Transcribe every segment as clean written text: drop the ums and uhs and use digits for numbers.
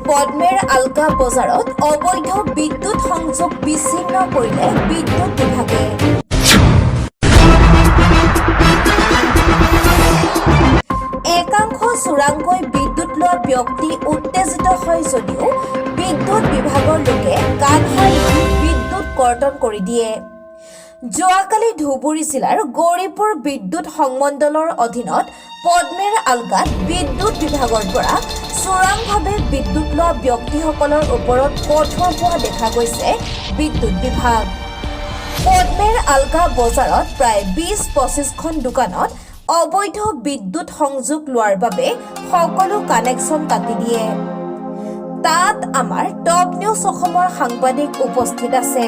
পদ্মেৰ আলগা বজাৰত অবৈধ বিদ্যুৎ সংযোগ বিচ্ছিন্ন কৰিলে বিদ্যুৎ বিভাগে। একাংশ চোৰাংকৈ বিদ্যুৎ লোৱা ব্যক্তি উত্তেজিত হয় যদিও বিদ্যুৎ বিভাগৰ লোকে গাত হাত দি বিদ্যুৎ কৰ্তন কৰি দিয়ে। যোৱাকালি ধুবুৰী জিলাৰ গৌৰীপুৰ বিদ্যুৎ সংমণ্ডলৰ অধীনত পদ্মেৰ আলগাত বিদ্যুৎ বিভাগৰ পৰা চোৰাংভাৱে বিদ্যুৎ লোৱা ব্যক্তিসকলৰ ওপৰত কঠোৰ হোৱা দেখা গৈছে বিদ্যুৎ বিভাগ। পদ্মেৰ আলগা বজাৰত প্ৰায় ২০-২৫খন দোকানত অবৈধ বিদ্যুৎ সংযোগ লোৱাৰ বাবে সকলো কানেকশ্যন কাটি দিয়ে। তাত আমাৰ টপ নিউজ অসমৰ সাংবাদিক উপস্থিত আছে।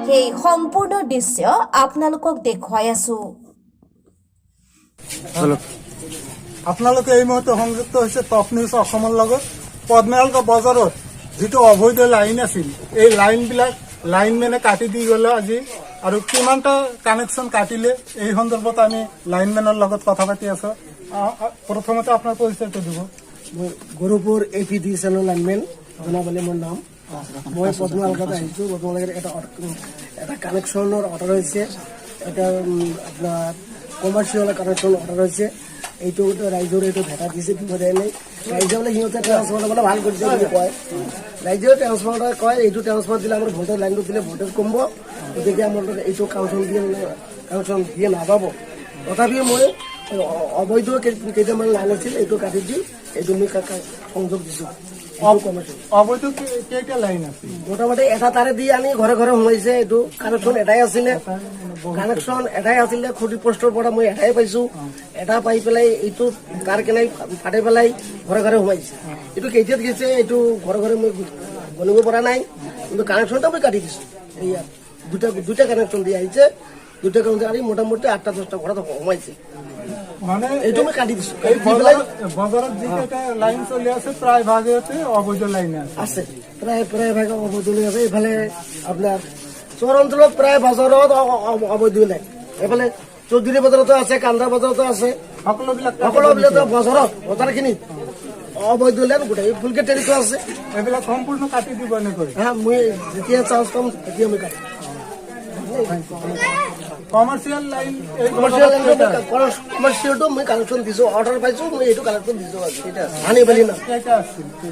সেই সম্পূৰ্ণ দৃশ্য আপোনালোকক দেখুৱাই আছো। আপোনালোকে এই মুহূৰ্তে সংযুক্ত হৈছে টপ নিউজ অসমৰ লগত। পদ্মেৰ বজাৰত যিটো অবৈধ লাইন আছিল, এই লাইনমেনে কাটি দি গ'লে আজি, আৰু কিমানটা কানেকশ্যন কাটিলে এই সন্দৰ্ভত আমি লাইনমেনৰ লগত কথা পাতি আছো। প্ৰথমতে আপোনাৰ পৰিচয়টো দিব। মই গৌৰীপুৰ APDCL লাইনমেন জনাবলে মোৰ নাম। মই পদ্ম আলগাত আহিছোঁ। পদ্ম আলগাত এটা কানেকশ্যনৰ অৰ্ডাৰ হৈছে, এটা আপোনাৰ কমাৰ্চিয়েল কানেকশ্যন অৰ্ডাৰ হৈছে। এইটো ৰাইজৰ এইটো ভেটা দিছে, কি কৰে নাই ৰাইজে বোলে সিহঁতে ট্ৰান্সফৰ্মাৰ মানে ভাল কৰিছে বুলি কয়। ৰাইজেও ট্ৰান্সফৰ্মাৰ কয়, এইটো ট্ৰান্সফৰ্মাৰ দিলে আমাৰ ভোল্টেজ লাইনটো দিলে ভোল্টেজ কমিব, গতিকে আমাৰ এইটো কানেকশ্যন দিয়ে নাপাব। তথাপিও মই অবৈধ কেইটামান লাইন আছিল, এইটো কাটি দি এইটো মই সংযোগ দিছোঁ। অবৈধ কেইটা লাইন আছিল? মোটামুটি এটা তাৰে দি আনি ঘৰে ঘৰে সোমাইছে। এইটো কানেকশ্যন এটাই আছিলে, খুঁটি পোষ্টৰ পৰা মই এটাই পাইছো। এটা পাই পেলাই এইটো তাৰ কেনে ফাটি পেলাই ঘৰে ঘৰে সোমাইছে। এইটো কেইটাত গৈছে এইটো ঘৰে ঘৰে মই গণিব পৰা নাই, কিন্তু কানেকশ্যনটা মই কাটি দিছো। এয়া দুটা কানেকশ্যন দি আহিছে, দুটা কানেকশ্যন আনি মোটামুটি 8-10টা ঘৰত সোমাইছে। মানে এইটো মই কাটি দিছো। বজাৰত যিকেইটা লাইন চলি আছে প্ৰায় ভাগতে অবৈধ লাইন আছে, প্ৰায় ভাগ অবৈধ লাইন আছে। এইফালে আপোনাৰ চহৰ অঞ্চলত প্ৰায় বজাৰত অবৈধ লাইন, এইফালে চৌধুৰী বজাৰতো আছে, কান্দা বজাৰতো আছে, সকলোবিলাক বজাৰখিনিত অবৈধ লাইন গোটেই ফুলকে টেৰিটো আছে। এইবিলাক সম্পূৰ্ণ কাটি দিব এনেকৈ। মই যেতিয়া চান্স পাম তেতিয়া মই কাটিম। কমাৰ্চিয়েল লাইন কমাৰ্চিয়েলটো মই কানেকশ্যন দিছো, অৰ্ডাৰ পাইছো, মই এইটো কানেকশ্যন দিছো।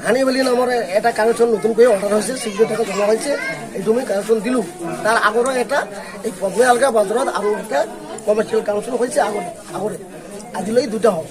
হানিবালি নামৰ এটা কানেকশ্যন নতুনকৈ অৰ্ডাৰ হৈছে, 6 টকা জমা হৈছে, এইটো মই কানেকশ্যন দিলো। তাৰ আগৰো এটা এই পদ্মে আলগা বজাৰত আৰু এটা কমাৰ্চিয়েল কানেকশ্যন হৈছে আগতে আজিলৈ দুটা হ'ল।